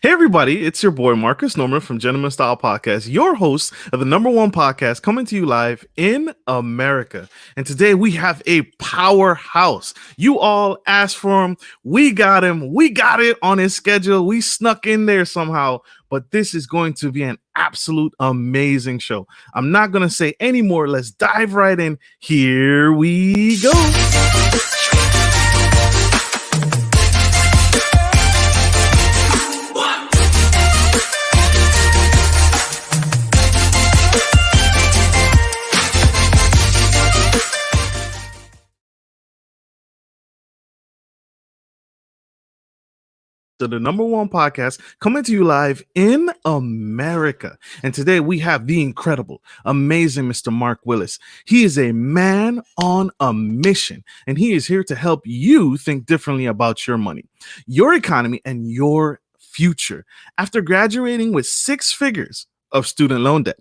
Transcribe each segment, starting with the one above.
Hey everybody, it's your boy Marcus Norman from Gentleman Style Podcast, your host of the number one podcast coming to you live in America. And today we have a powerhouse. You all asked for him. We got him. We got it on his schedule. We snuck in there somehow, but this is going to be an absolute amazing show. I'm not going to say any more. Let's dive right in. Here we go. To the number one podcast coming to you live in America. And today we have the incredible, amazing Mr. Mark Willis. He is a man on a mission, and he is here to help you think differently about your money, your economy, and your future. After graduating with 6 figures of student loan debt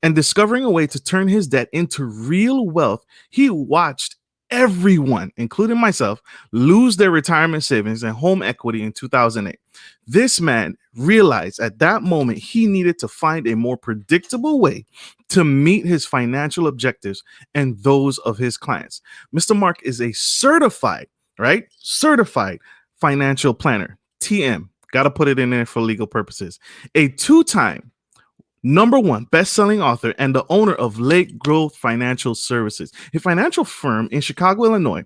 and discovering a way to turn his debt into real wealth, he watched everyone, including myself, lose their retirement savings and home equity in 2008. This man realized at that moment he needed to find a more predictable way to meet his financial objectives and those of his clients. Mr. Mark is a certified financial planner, TM. Got to put it in there for legal purposes. A 2-time number one best-selling author and the owner of Lake Growth Financial Services, a financial firm in Chicago, Illinois.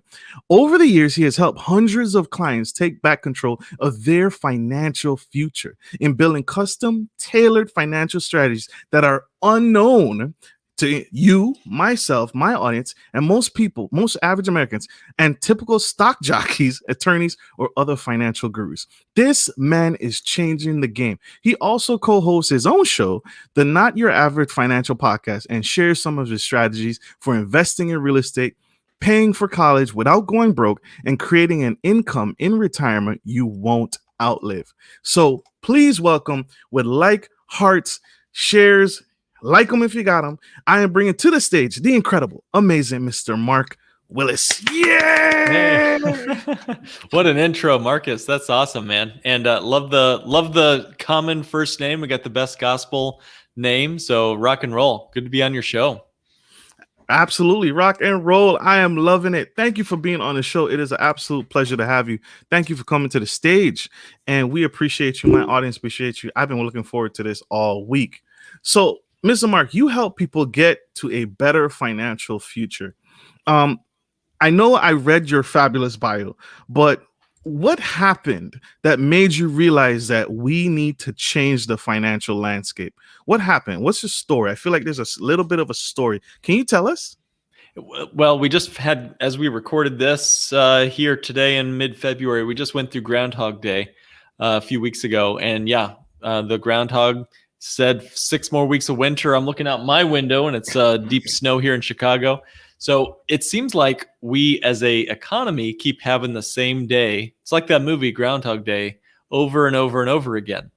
Over the years, he has helped hundreds of clients take back control of their financial future in building custom, tailored financial strategies that are unknown to you, myself, my audience, and most people, most average Americans, and typical stock jockeys, attorneys, or other financial gurus. This man is changing the game. He also co-hosts his own show, the Not Your Average Financial Podcast, and shares some of his strategies for investing in real estate, paying for college without going broke, and creating an income in retirement you won't outlive. So please welcome, with like, hearts, shares, like them if you got them, I am bringing to the stage the incredible, amazing Mr. Mark Willis. Yeah! Hey. What an intro, Marcus. That's awesome, man. And love the common first name. We got the best gospel name. So rock and roll. Good to be on your show. Absolutely. Rock and roll. I am loving it. Thank you for being on the show. It is an absolute pleasure to have you. Thank you for coming to the stage. And we appreciate you. My audience appreciates you. I've been looking forward to this all week. So, Mr. Mark, you help people get to a better financial future. I know I read your fabulous bio, but what happened that made you realize that we need to change the financial landscape? What happened? What's your story? I feel like there's a little bit of a story. Can you tell us? Well, we just had, as we recorded this here today in mid-February, we just went through Groundhog Day a few weeks ago. And yeah, the groundhog said 6 more weeks of winter. I'm looking out my window and it's deep snow here in Chicago. So it seems like we as a economy keep having the same day. It's like that movie Groundhog Day over and over and over again.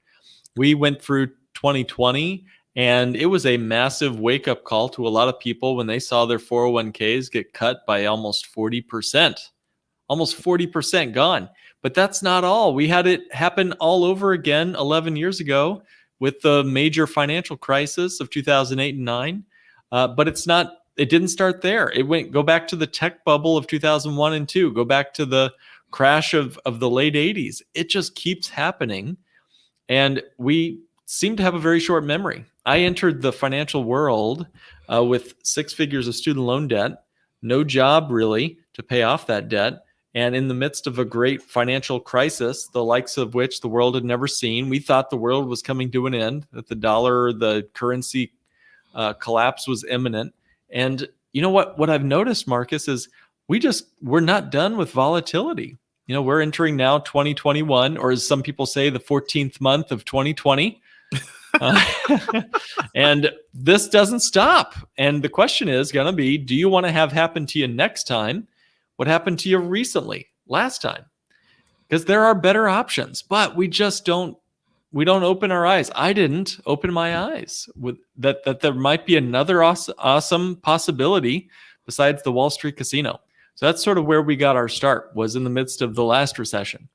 We went through 2020 and it was a massive wake up call to a lot of people when they saw their 401ks get cut by almost 40%, almost 40% gone. But that's not all. We had it happen all over again 11 years ago with the major financial crisis of 2008 and 9. But it didn't start there. Go back to the tech bubble of 2001 and 2, go back to the crash of the late 80s. It just keeps happening. And we seem to have a very short memory. I entered the financial world with 6 figures of student loan debt, no job really to pay off that debt. And in the midst of a great financial crisis, the likes of which the world had never seen, we thought the world was coming to an end, that the dollar, the currency collapse was imminent. And you know what I've noticed, Marcus, is we're not done with volatility. You know, we're entering now 2021, or as some people say, the 14th month of 2020. And this doesn't stop. And the question is going to be, do you want to have happen to you next time what happened to you recently, last time? Because there are better options, but we don't open our eyes. I didn't open my eyes with that there might be another awesome possibility besides the Wall Street casino. So that's sort of where we got our start, was in the midst of the last recession.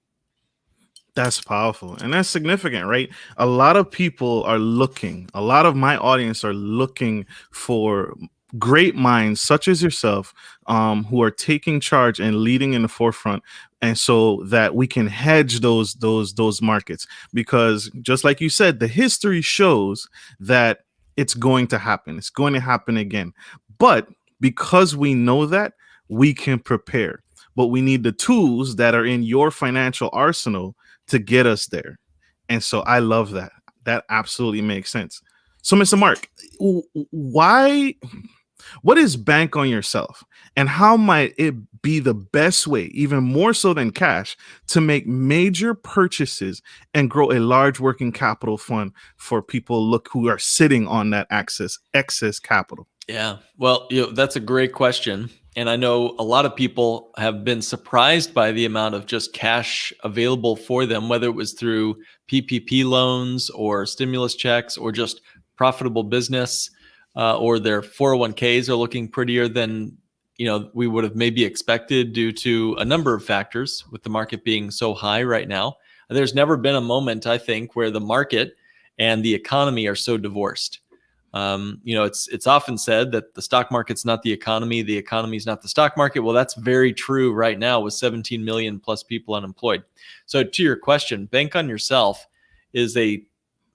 That's powerful and that's significant, right? A lot of people are looking, a lot of my audience are looking for great minds such as yourself, who are taking charge and leading in the forefront. And so that we can hedge those markets, because just like you said, the history shows that it's going to happen. It's going to happen again. But because we know that, we can prepare. But we need the tools that are in your financial arsenal to get us there. And so I love that. That absolutely makes sense. So, Mr. Mark, why, what is bank on yourself, and how might it be the best way, even more so than cash, to make major purchases and grow a large working capital fund for people who are sitting on that excess capital? Yeah, well, that's a great question. And I know a lot of people have been surprised by the amount of just cash available for them, whether it was through PPP loans or stimulus checks or just profitable business, or their 401ks are looking prettier than we would have maybe expected due to a number of factors, with the market being so high right now. There's never been a moment, I think, where the market and the economy are so divorced. It's often said that the stock market's not the economy is not the stock market. Well, that's very true right now with 17 million plus people unemployed. So to your question, bank on yourself is a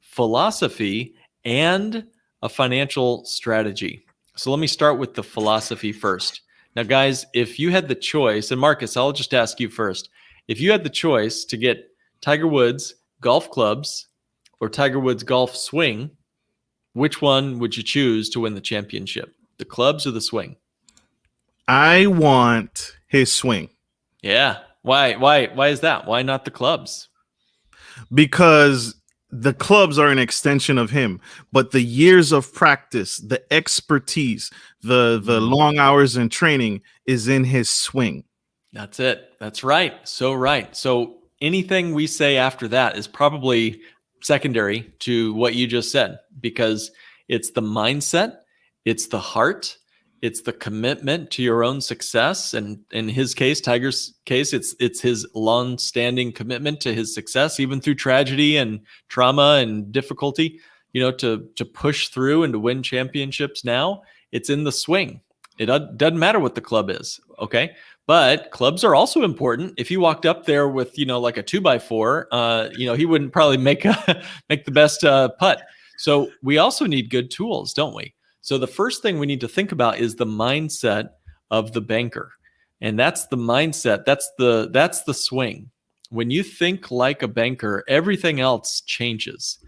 philosophy and a financial strategy. So let me start with the philosophy first. Now, guys, if you had the choice, and Marcus, I'll just ask you first, if you had the choice to get Tiger Woods golf clubs or Tiger Woods golf swing, which one would you choose to win the championship? The clubs or the swing? I want his swing. Yeah. Why is that? Why not the clubs? Because the clubs are an extension of him, but the years of practice, the expertise, the long hours in training is in his swing. That's it. That's right. So right. So anything we say after that is probably secondary to what you just said, because it's the mindset, it's the heart, it's the commitment to your own success. And in his case, Tiger's case, it's his long-standing commitment to his success, even through tragedy and trauma and difficulty, to push through and to win championships. Now it's in the swing. It doesn't matter what the club is. Okay. But clubs are also important. If he walked up there with, like a 2x4, he wouldn't probably make the best putt. So we also need good tools, don't we? So the first thing we need to think about is the mindset of the banker. And that's the mindset. That's the swing. When you think like a banker, everything else changes,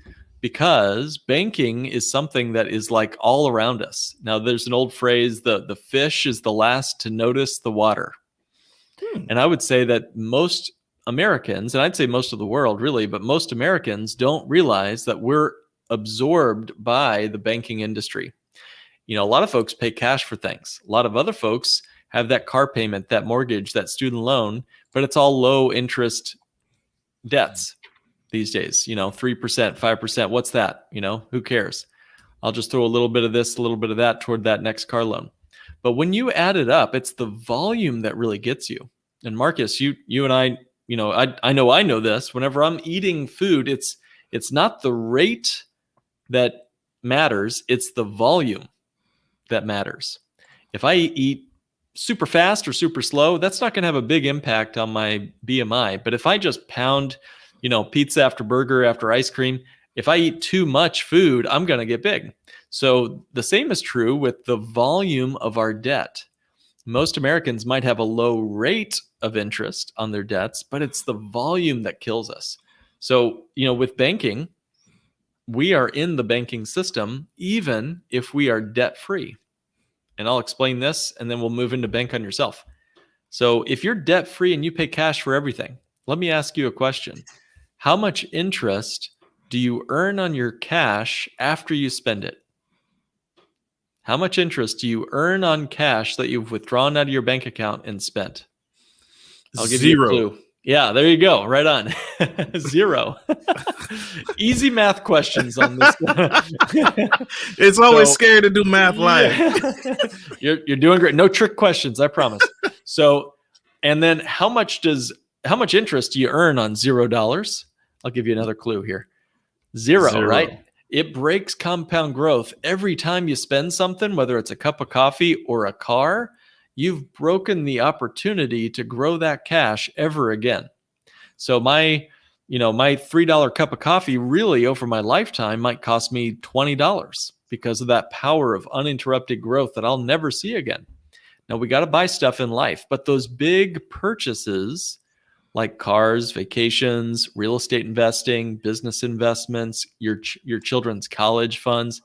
because banking is something that is like all around us. Now, there's an old phrase, the fish is the last to notice the water. And I would say that most Americans, and I'd say most of the world really, but most Americans don't realize that we're absorbed by the banking industry. A lot of folks pay cash for things. A lot of other folks have that car payment, that mortgage, that student loan, but it's all low interest debts these days, 3%, 5%. What's that? Who cares? I'll just throw a little bit of this, a little bit of that toward that next car loan. But when you add it up, it's the volume that really gets you. And Marcus, you and I, I know this. Whenever I'm eating food, it's not the rate that matters, it's the volume that matters. If I eat super fast or super slow, that's not going to have a big impact on my BMI. But if I just pound, pizza after burger after ice cream, if I eat too much food, I'm going to get big. So the same is true with the volume of our debt. Most Americans might have a low rate of interest on their debts, but it's the volume that kills us. So, with banking, we are in the banking system, even if we are debt-free. And I'll explain this, and then we'll move into bank on yourself. So if you're debt-free and you pay cash for everything, let me ask you a question. How much interest do you earn on your cash after you spend it? How much interest do you earn on cash that you've withdrawn out of your bank account and spent? I'll give you a clue. Yeah, there you go. Right on. Zero. Easy math questions on this. It's always scary to do math live. You're doing great. No trick questions, I promise. So, and then how much does how much interest do you earn on $0? I'll give you another clue here. Zero, right? It breaks compound growth. Every time you spend something, whether it's a cup of coffee or a car, you've broken the opportunity to grow that cash ever again. So my $3 cup of coffee really over my lifetime might cost me $20 because of that power of uninterrupted growth that I'll never see again. Now we got to buy stuff in life, but those big purchases like cars, vacations, real estate investing, business investments, your children's college funds,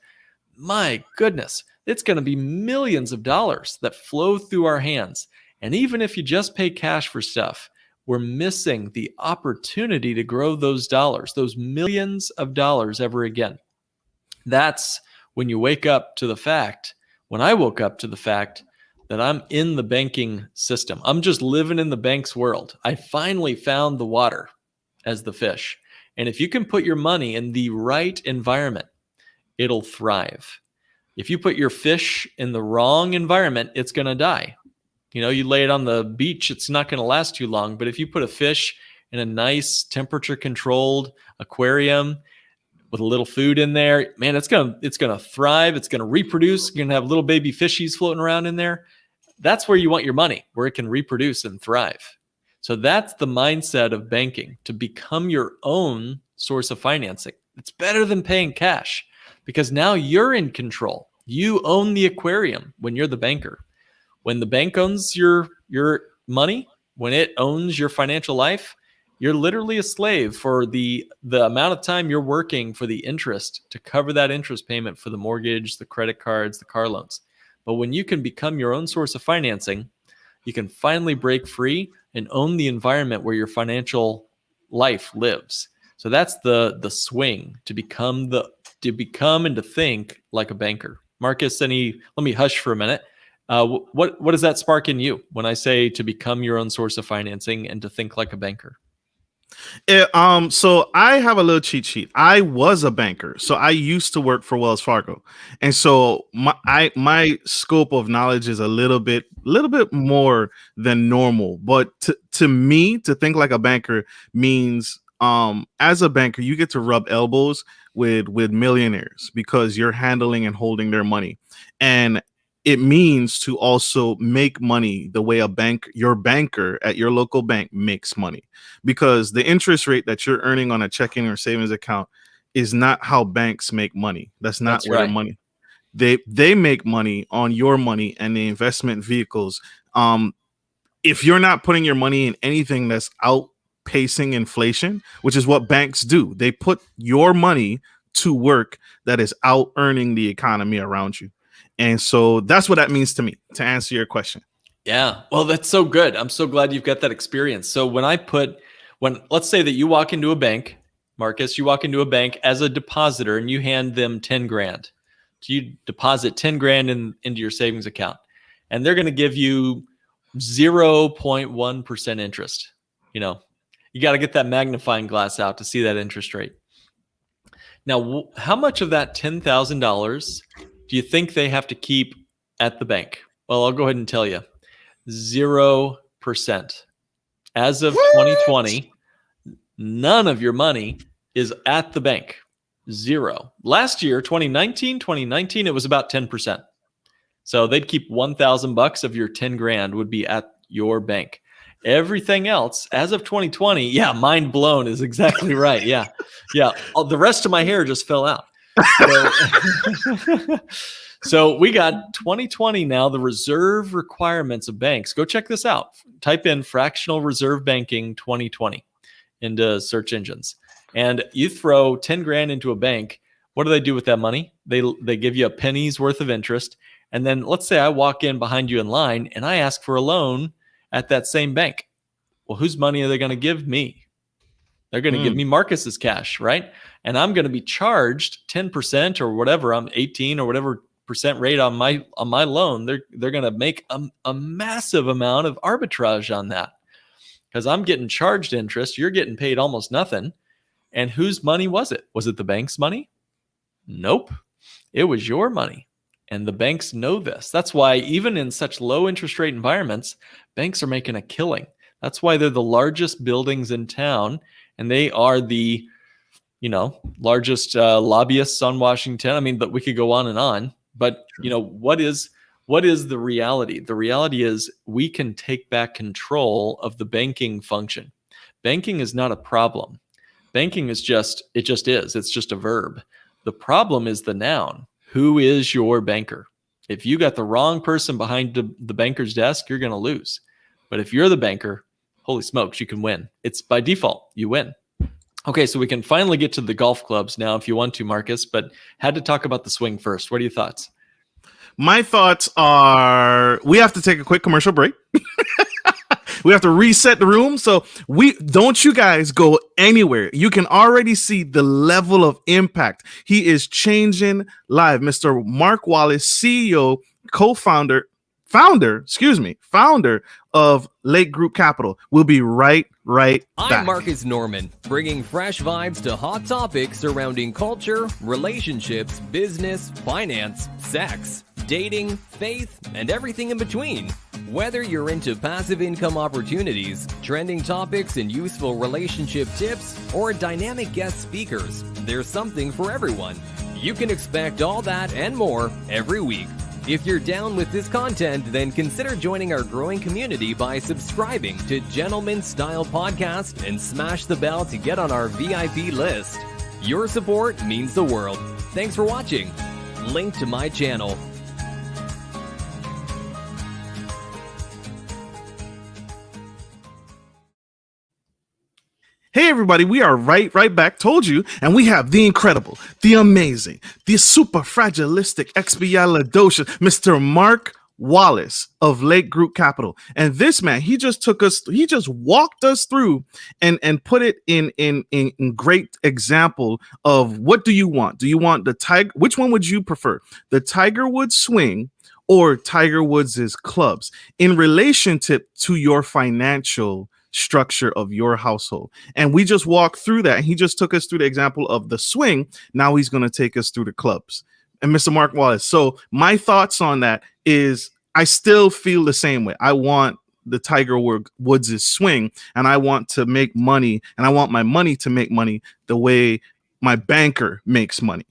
my goodness, it's going to be millions of dollars that flow through our hands. And even if you just pay cash for stuff, we're missing the opportunity to grow those dollars, those millions of dollars ever again. That's when you wake up to the fact, when I woke up to the fact that I'm in the banking system. I'm just living in the bank's world. I finally found the water as the fish. And if you can put your money in the right environment, it'll thrive. If you put your fish in the wrong environment, it's going to die. You lay it on the beach, it's not going to last too long. But if you put a fish in a nice temperature-controlled aquarium with a little food in there, man, it's going to thrive. It's going to reproduce. You're going to have little baby fishies floating around in there. That's where you want your money, where it can reproduce and thrive. So that's the mindset of banking, to become your own source of financing. It's better than paying cash because now you're in control. You own the aquarium when you're the banker. When the bank owns your money, when it owns your financial life, you're literally a slave for the amount of time you're working for the interest to cover that interest payment for the mortgage, the credit cards, the car loans. But when you can become your own source of financing, you can finally break free and own the environment where your financial life lives. So that's the swing to become and to think like a banker. Marcus, let me hush for a minute. What does that spark in you when I say to become your own source of financing and to think like a banker? So I have a little cheat sheet. I was a banker, so I used to work for Wells Fargo, and so my scope of knowledge is a little bit more than normal. But to me, to think like a banker means, as a banker, you get to rub elbows with millionaires because you're handling and holding their money, and it means to also make money the way your banker at your local bank makes money, because the interest rate that you're earning on a checking or savings account is not how banks make money. That's not where right. the money. They make money on your money and the investment vehicles. If you're not putting your money in anything that's outpacing inflation, which is what banks do, they put your money to work that is out earning the economy around you. And so that's what that means to me, to answer your question. Yeah. Well, that's so good. I'm so glad you've got that experience. So let's say that you walk into a bank, Marcus, you walk into a bank as a depositor and you hand them 10 grand. So you deposit 10 grand into your savings account, and they're going to give you 0.1% interest. You got to get that magnifying glass out to see that interest rate. Now, how much of that $10,000 do you think they have to keep at the bank? Well, I'll go ahead and tell you. 0%. As of 2020, none of your money is at the bank. Zero. Last year, 2019, it was about 10%. So they'd keep $1,000 of your 10 grand would be at your bank. Everything else, as of 2020, yeah, mind blown is exactly right. Yeah. The rest of my hair just fell out. So we got 2020 now, the reserve requirements of banks. Go check this out. Type in fractional reserve banking 2020 into search engines. And you throw 10 grand into a bank. What do they do with that money? They give you a penny's worth of interest. And then let's say I walk in behind you in line and I ask for a loan at that same bank. Well, whose money are they going to give me? They're going to give me Marcus's cash, right? And I'm going to be charged 10% or whatever. I'm 18 or whatever percent rate on my loan. They're going to make a massive amount of arbitrage on that because I'm getting charged interest. You're getting paid almost nothing. And whose money was it? Was it the bank's money? Nope. It was your money. And the banks know this. That's why even in such low interest rate environments, banks are making a killing That's why they're the largest buildings in town, and they are the largest lobbyists on Washington. I mean, but we could go on and on. But what is the reality? The reality is we can take back control of the banking function. Banking is not a problem. Banking is just is. It's just a verb. The problem is the noun. Who is your banker? If you got the wrong person behind the banker's desk, you're going to lose. But if you're the banker, holy smokes, you can win. It's by default, you win. Okay, so we can finally get to the golf clubs now if you want to, Marcus, but had to talk about the swing first. What are your thoughts? My thoughts are we have to take a quick commercial break. We have to reset the room. So don't you guys go anywhere. You can already see the level of impact. He is changing live. Mr. Mark Willis, CEO, founder of Lake Group Capital. We'll be right back. I'm Marcus Norman, bringing fresh vibes to hot topics surrounding culture, relationships, business, finance, sex, dating, faith, and everything in between. Whether you're into passive income opportunities, trending topics and useful relationship tips, or dynamic guest speakers, there's something for everyone. You can expect all that and more every week. If you're down with this content, then consider joining our growing community by subscribing to Gentleman Style Podcast and smash the bell to get on our VIP list. Your support means the world. Thanks for watching. Link to my channel. Hey everybody, we are right back. Told you, and we have the incredible, the amazing, the super fragilistic, expialidocious Mr. Mark Willis of Lake Group Capital. And this man, he just walked us through and put it in great example of what do you want? Do you want the Tiger? Which one would you prefer? The Tiger Woods swing or Tiger Woods' clubs in relationship to your financial structure of your household? And we just walked through that. He just took us through the example of the swing. Now he's going to take us through the clubs. And Mr. Mark Wallace. So my thoughts on that is I still feel the same way. I want the Tiger Woods' swing, and I want to make money, and I want my money to make money the way my banker makes money.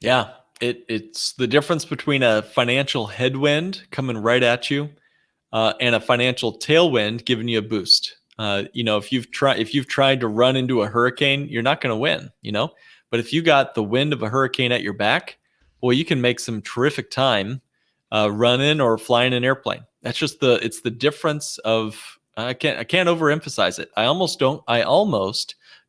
Yeah, it's the difference between a financial headwind coming right at you and a financial tailwind giving you a boost. If you've tried to run into a hurricane, you're not going to win, But if you got the wind of a hurricane at your back, boy, you can make some terrific time running or flying an airplane. That's just it's the difference of I can't overemphasize it. I almost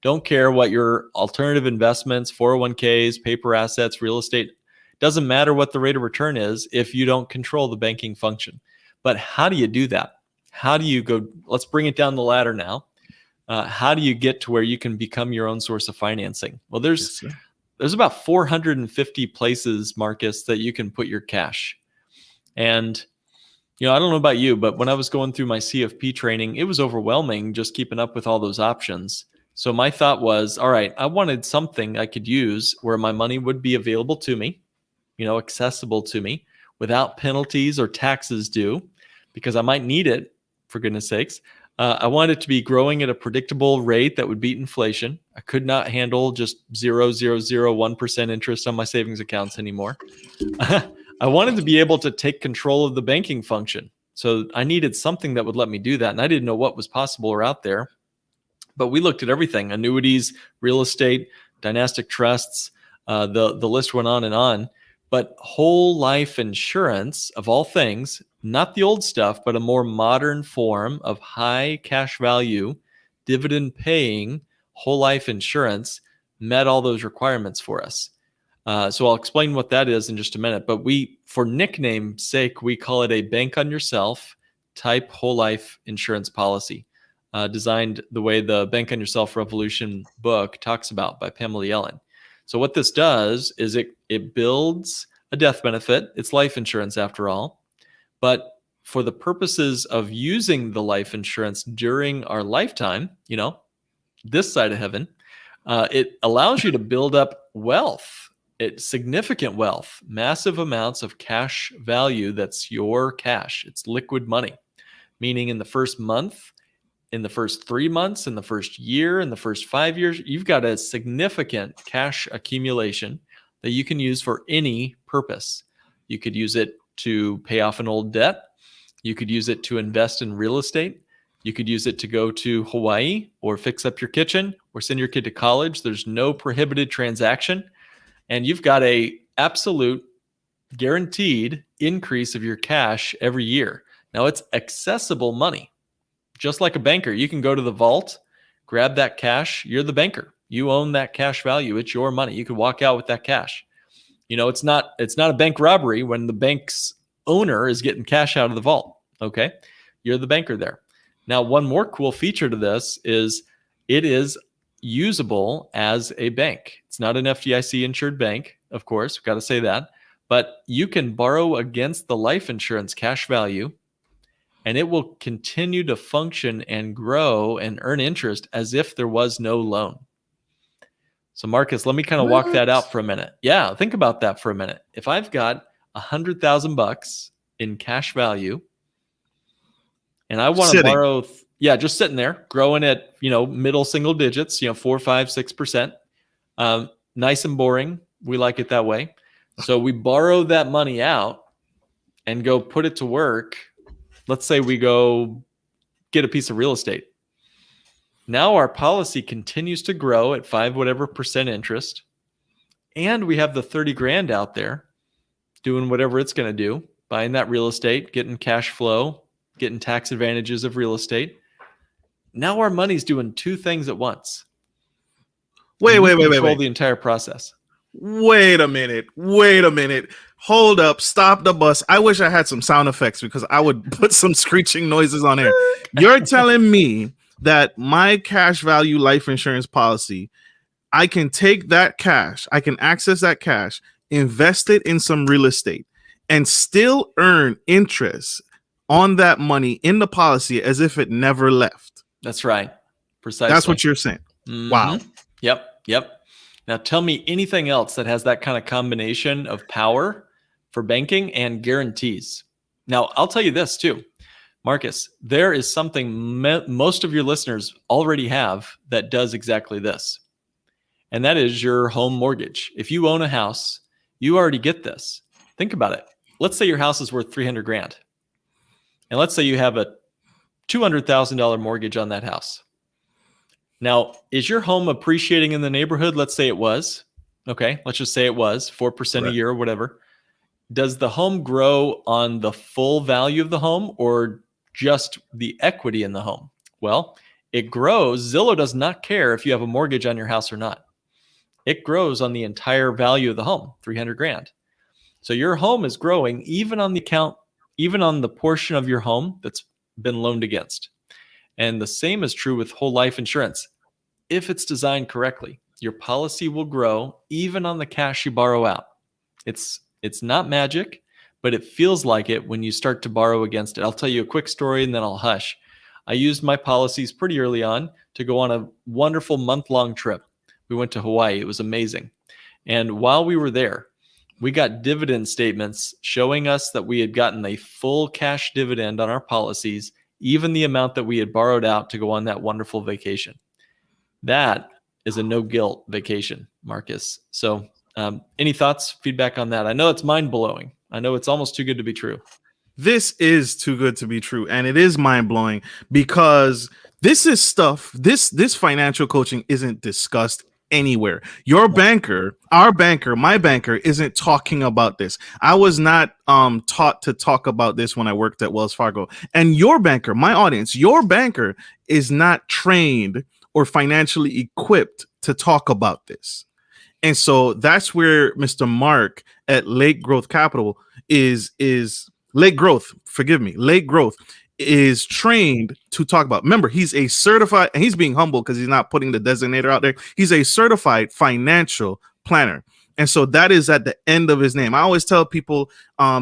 don't care what your alternative investments, 401ks, paper assets, real estate, doesn't matter what the rate of return is if you don't control the banking function. But how do you do that? How do you go? Let's bring it down the ladder now. How do you get to where you can become your own source of financing? Well, there's about 450 places, Marcus, that you can put your cash. And, I don't know about you, but when I was going through my CFP training, it was overwhelming just keeping up with all those options. So my thought was, all right, I wanted something I could use where my money would be available to me, accessible to me without penalties or taxes due, because I might need it, for goodness sakes. I wanted it to be growing at a predictable rate that would beat inflation. I could not handle just 0.001% interest on my savings accounts anymore. I wanted to be able to take control of the banking function. So I needed something that would let me do that. And I didn't know what was possible or out there. But we looked at everything: annuities, real estate, dynastic trusts. The list went on and on. But whole life insurance, of all things, not the old stuff, but a more modern form of high cash value, dividend paying whole life insurance, met all those requirements for us. So I'll explain what that is in just a minute. But for nickname's sake, we call it a bank on yourself type whole life insurance policy, designed the way the Bank on Yourself Revolution book talks about by Pamela Yellen. So what this does is it builds a death benefit. It's life insurance after all. But for the purposes of using the life insurance during our lifetime, this side of heaven, it allows you to build up wealth, significant wealth, massive amounts of cash value that's your cash. It's liquid money meaning in the first month, in the first 3 months, in the first year, in the first 5 years, you've got a significant cash accumulation that you can use for any purpose. You could use it to pay off an old debt. You could use it to invest in real estate. You could use it to go to Hawaii or fix up your kitchen or send your kid to college. There's no prohibited transaction. And you've got a absolute guaranteed increase of your cash every year. Now it's accessible money. Just like a banker, you can go to the vault, grab that cash. You're the banker. You own that cash value. It's your money. You could walk out with that cash. It's not a bank robbery when the bank's owner is getting cash out of the vault. Okay. You're the banker there. Now, one more cool feature to this is it is usable as a bank. It's not an FDIC insured bank, of course, we've got to say that, but you can borrow against the life insurance cash value, and it will continue to function and grow and earn interest as if there was no loan. So Marcus, let me kind of walk that out for a minute. Yeah, think about that for a minute. If I've got $100,000 in cash value, and I want to borrow, just sitting there, growing at, middle single digits, 4, 5, 6%. Nice and boring. We like it that way. So we borrow that money out and go put it to work. Let's say we go get a piece of real estate. Now our policy continues to grow at 5 whatever percent interest. And we have the 30 grand out there doing whatever it's going to do, buying that real estate, getting cash flow, getting tax advantages of real estate. Now our money's doing 2 things at once. Wait. Control the entire process. Wait a minute. Hold up. Stop the bus. I wish I had some sound effects because I would put some screeching noises on there. You're telling me that my cash value life insurance policy, I can take that cash, I can access that cash, invest it in some real estate, and still earn interest on that money in the policy as if it never left. That's right. Precisely. That's what you're saying. Mm-hmm. Wow. Yep. Now tell me anything else that has that kind of combination of power for banking and guarantees. Now, I'll tell you this too, Marcus, there is something most of your listeners already have that does exactly this. And that is your home mortgage. If you own a house, you already get this. Think about it. Let's say your house is worth 300 grand. And let's say you have a $200,000 mortgage on that house. Now, is your home appreciating in the neighborhood? Let's say it was. Okay, let's just say it was 4% a year or whatever. Does the home grow on the full value of the home or just the equity in the home? Well, it grows. Zillow does not care if you have a mortgage on your house or not. It grows on the entire value of the home, 300 grand. So your home is growing even on the account, even on the portion of your home that's been loaned against. And the same is true with whole life insurance. If it's designed correctly, your policy will grow even on the cash you borrow out. It's not magic, but it feels like it when you start to borrow against it. I'll tell you a quick story and then I'll hush. I used my policies pretty early on to go on a wonderful month-long trip. We went to Hawaii. It was amazing. And while we were there, we got dividend statements showing us that we had gotten a full cash dividend on our policies, even the amount that we had borrowed out to go on that wonderful vacation. That is a no-guilt vacation, Marcus. So any thoughts, feedback on that? I know it's mind-blowing. I know it's almost too good to be true. This is too good to be true. And it is mind-blowing because this is stuff, this financial coaching isn't discussed anywhere. Your banker, our banker, my banker isn't talking about this. I was not taught to talk about this when I worked at Wells Fargo. And your banker, my audience, your banker is not trained or financially equipped to talk about this. And so that's where Mr. Mark at Lake Growth Capital is Lake Growth is trained to talk about. Remember, he's a certified, and he's being humble because he's not putting the designator out there. He's a certified financial planner. And so that is at the end of his name. I always tell people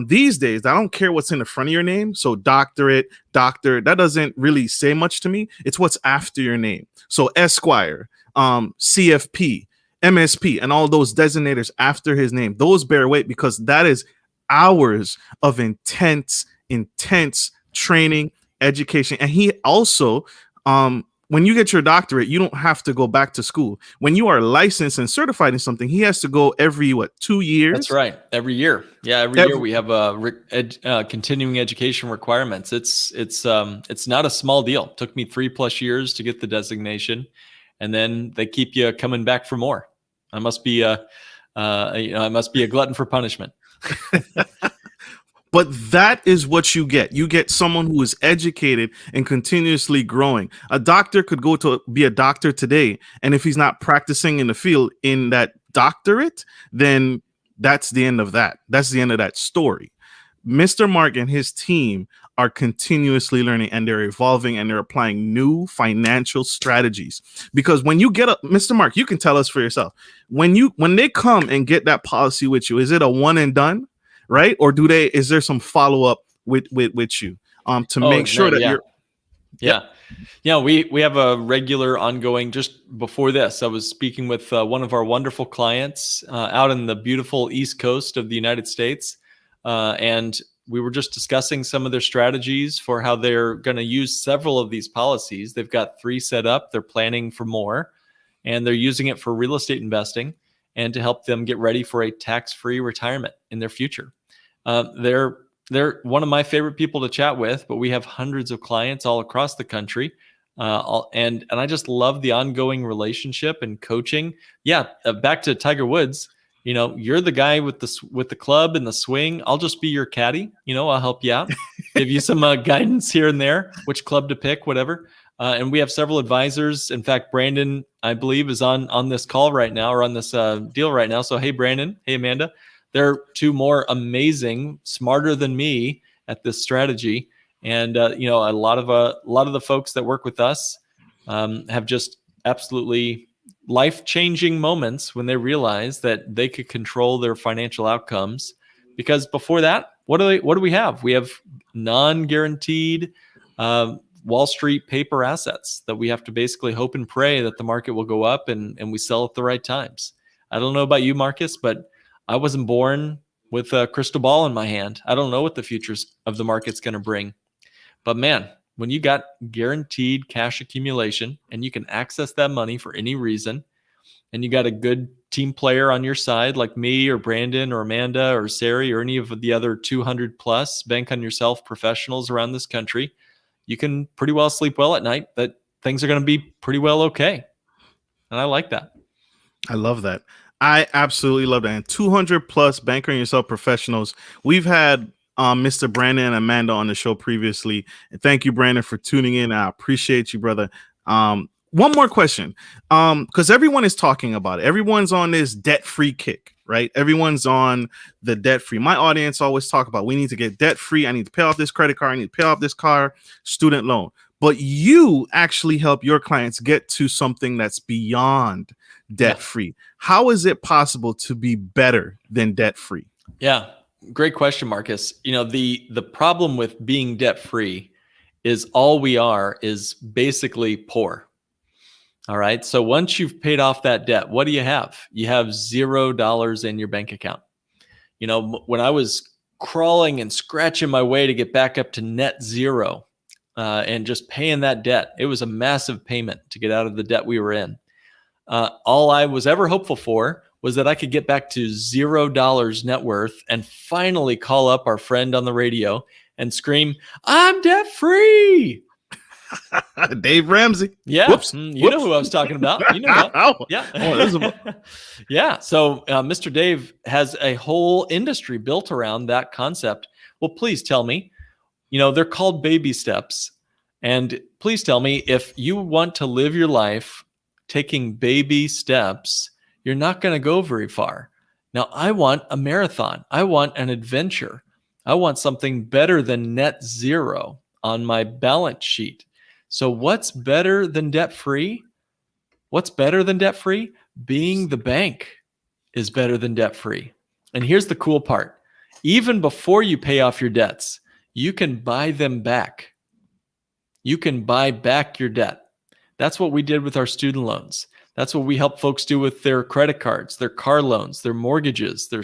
these days, I don't care what's in the front of your name. So doctorate, doctor, that doesn't really say much to me. It's what's after your name. So Esquire, CFP, MSP, and all those designators after his name, those bear weight because that is hours of intense training education. And he also, when you get your doctorate, you don't have to go back to school. When you are licensed and certified in something, he has to go every 2 years. That's right. Every year. Yeah. Every year we have continuing education requirements. It's not a small deal. It took me 3+ years to get the designation, and then they keep you coming back for more. I must be I must be a glutton for punishment. But that is what you get. You get someone who is educated and continuously growing. A doctor could go to be a doctor today, and if he's not practicing in the field in that doctorate, then that's the end of that. That's the end of that story. Mr. Mark and his team are continuously learning, and they're evolving, and they're applying new financial strategies. Because when you get Mr. Mark, you can tell us for yourself. When they come and get that policy with you, is it a one and done? Right? Or is there some follow-up with you to make sure that you're Yeah, we have a regular ongoing. Just before this, I was speaking with one of our wonderful clients out in the beautiful East Coast of the United States, and we were just discussing some of their strategies for how they're going to use several of these policies. They've got 3 set up. They're planning for more, and they're using it for real estate investing and to help them get ready for a tax-free retirement in their future. They're one of my favorite people to chat with, but we have hundreds of clients all across the country. And I just love the ongoing relationship and coaching. Yeah. Back to Tiger Woods, you're the guy with the club and the swing. I'll just be your caddy. I'll help you out, give you some guidance here and there, which club to pick, whatever. And we have several advisors. In fact, Brandon, I believe, is on this call right now, or on this deal right now. So, hey, Brandon, hey, Amanda, they're 2 more amazing, smarter than me at this strategy. And a lot of the folks that work with us have just absolutely life-changing moments when they realize that they could control their financial outcomes. Because before that, what do we have? We have non-guaranteed Wall Street paper assets that we have to basically hope and pray that the market will go up and we sell at the right times. I don't know about you, Marcus, but I wasn't born with a crystal ball in my hand. I don't know what the futures of the market's going to bring. But man, when you got guaranteed cash accumulation and you can access that money for any reason, and you got a good team player on your side like me or Brandon or Amanda or Sari or any of the other 200 plus bank on yourself professionals around this country, you can pretty well sleep well at night that things are going to be pretty well okay. And I like that. I love that. I absolutely love that. And 200 plus banker on yourself professionals. We've had Mr. Brandon and Amanda on the show previously. And thank you, Brandon, for tuning in. I appreciate you, brother. One more question, because everyone is talking about it. Everyone's on this debt-free kick, right? Everyone's on the debt-free. My audience always talk about, we need to get debt-free. I need to pay off this credit card. I need to pay off this car, student loan. But you actually help your clients get to something that's beyond debt-free. Yeah. How is it possible to be better than debt-free? Yeah, great question, Marcus. The problem with being debt-free is all we are is basically poor. All right. So once you've paid off that debt, what do you have? You have $0 in your bank account. When I was crawling and scratching my way to get back up to net zero and just paying that debt, it was a massive payment to get out of the debt we were in. All I was ever hopeful for was that I could get back to $0 net worth and finally call up our friend on the radio and scream, "I'm debt free." Dave Ramsey. Yeah. Whoops. You know who I was talking about. You know that. Yeah. Yeah. So Mr. Dave has a whole industry built around that concept. Well, please tell me, they're called baby steps. And please tell me, if you want to live your life taking baby steps, you're not going to go very far. Now, I want a marathon. I want an adventure. I want something better than net zero on my balance sheet. So what's better than debt-free? What's better than debt-free? Being the bank is better than debt-free. And here's the cool part. Even before you pay off your debts, you can buy them back. You can buy back your debt. That's what we did with our student loans. That's what we help folks do with their credit cards, their car loans, their mortgages, their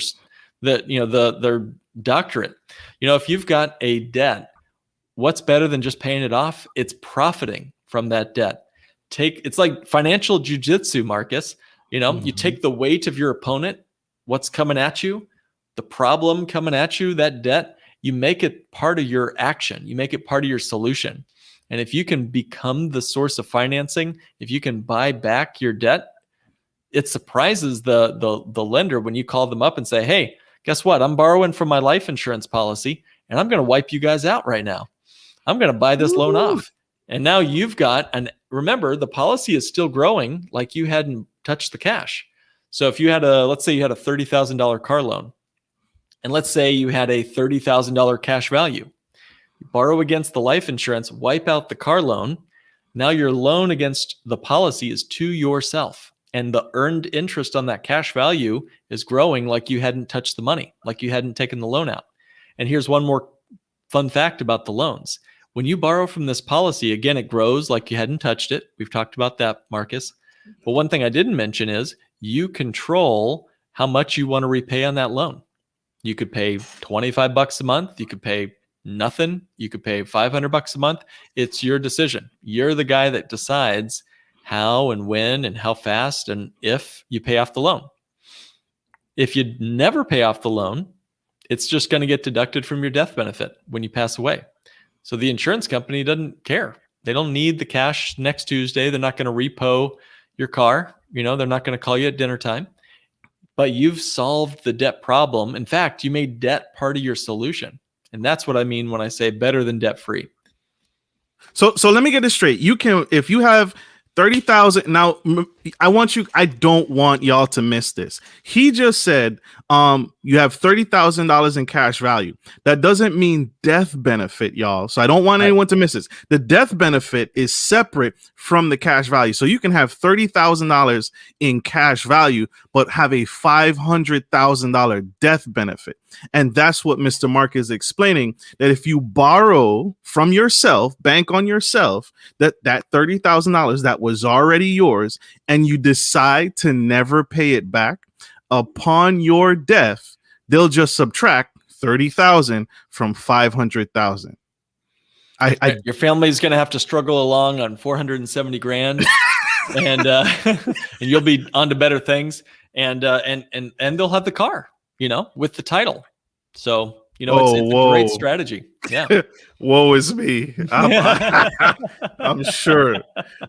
doctorate. If you've got a debt what's better than just paying it off? It's profiting from that debt. It's like financial jujitsu, Marcus. You take the weight of your opponent, what's coming at you, the problem coming at you, that debt, you make it part of your action. You make it part of your solution. And if you can become the source of financing, if you can buy back your debt, it surprises the lender when you call them up and say, hey, guess what? I'm borrowing from my life insurance policy and I'm going to wipe you guys out right now. I'm going to buy this loan off. And now you've got remember, the policy is still growing like you hadn't touched the cash. So if you had let's say you had a $30,000 car loan, and let's say you had a $30,000 cash value, you borrow against the life insurance, wipe out the car loan. Now your loan against the policy is to yourself. And the earned interest on that cash value is growing like you hadn't touched the money, like you hadn't taken the loan out. And here's one more fun fact about the loans. When you borrow from this policy, again, it grows like you hadn't touched it. We've talked about that, Marcus. But one thing I didn't mention is you control how much you want to repay on that loan. You could pay $25 a month. You could pay nothing. You could pay $500 a month. It's your decision. You're the guy that decides how and when and how fast and if you pay off the loan. If you never pay off the loan, it's just going to get deducted from your death benefit when you pass away. So the insurance company doesn't care. They don't need the cash next Tuesday. They're not going to repo your car. They're not going to call you at dinner time. But you've solved the debt problem. In fact, you made debt part of your solution. And that's what I mean when I say better than debt free. So let me get this straight. You can, if you have 30,000. Now, I don't want y'all to miss this. He just said, you have $30,000 in cash value. That doesn't mean death benefit, y'all. So I don't want anyone to miss this. The death benefit is separate from the cash value. So you can have $30,000 in cash value, but have a $500,000 death benefit. And that's what Mr. Mark is explaining, that if you borrow from yourself, bank on yourself, that $30,000 that was already yours, and you decide to never pay it back, upon your death, they'll just subtract 30,000 from 500,000. Your family's going to have to struggle along on 470 grand and you'll be on to better things. And they'll have the car, with the title. So, it's a great strategy. Yeah. Woe is me. I'm sure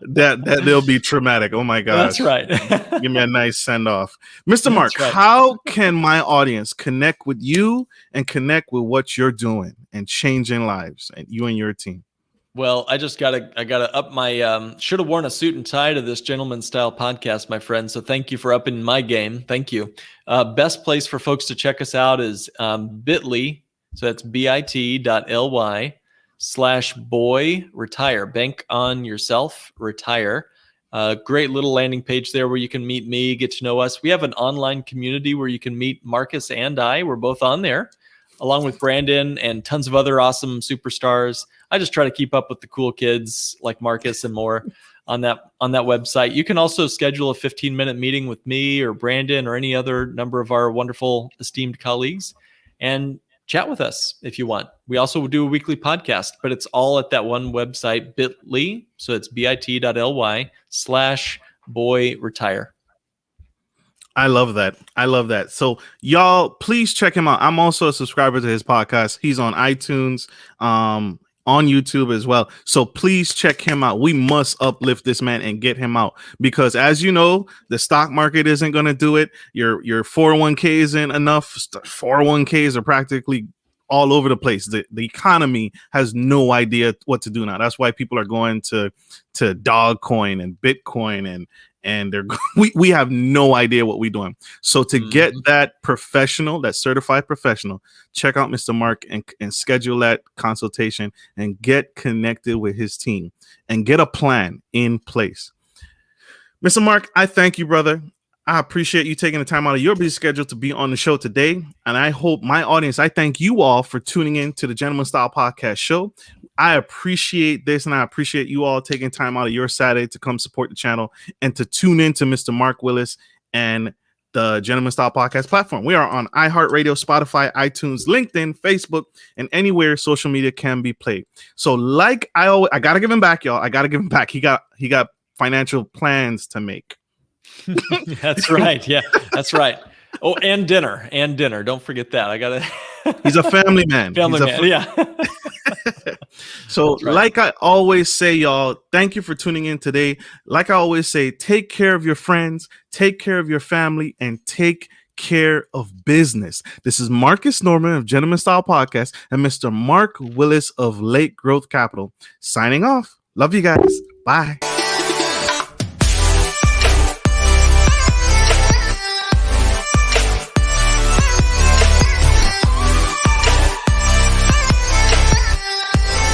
that they'll be traumatic. Oh my gosh. That's right. Give me a nice send off. Mr. Mark, right. How can my audience connect with you and connect with what you're doing and changing lives, and you and your team? Well, I gotta up my, should have worn a suit and tie to this gentleman style podcast, my friend. So thank you for upping my game. Thank you. Best place for folks to check us out is bit.ly. So that's bit.ly/boy retire. Bank on yourself, retire. Great little landing page there where you can meet me, get to know us. We have an online community where you can meet Marcus and I. We're both on there, along with Brandon and tons of other awesome superstars. I just try to keep up with the cool kids like Marcus and more on that website. You can also schedule a 15-minute meeting with me or Brandon or any other number of our wonderful esteemed colleagues and chat with us if you want. We also do a weekly podcast, but it's all at that one website, bit.ly. So it's bit.ly/boy retire. I love that. So y'all, please check him out. I'm also a subscriber to his podcast. He's on iTunes, on YouTube as well. So please check him out. We must uplift this man and get him out, because as you know, the stock market isn't going to do it. Your 401k isn't enough. 401ks are practically all over the place. The economy has no idea what to do now. That's why people are going to Dogecoin and Bitcoin and we have no idea what we're doing. So to get that professional, that certified professional, check out Mr. Mark and schedule that consultation and get connected with his team and get a plan in place. Mr. Mark, I thank you, brother. I appreciate you taking the time out of your busy schedule to be on the show today. And I hope my audience, I thank you all for tuning in to the Gentleman Style Podcast show. I appreciate this, and I appreciate you all taking time out of your Saturday to come support the channel and to tune in to Mr. Mark Willis and the Gentleman Style Podcast platform. We are on iHeartRadio, Spotify, iTunes, LinkedIn, Facebook, and anywhere social media can be played. So like I gotta give him back, y'all. I gotta give him back. He got financial plans to make. That's right. Yeah, that's right. Oh, and dinner. Don't forget that. I gotta. He's a family man. Yeah. So, right. like I always say, y'all, thank you for tuning in today. Like I always say, take care of your friends, take care of your family, and take care of business. This is Marcus Norman of Gentleman Style Podcast and Mr. Mark Willis of Lake Growth Capital signing off. Love you guys. Bye.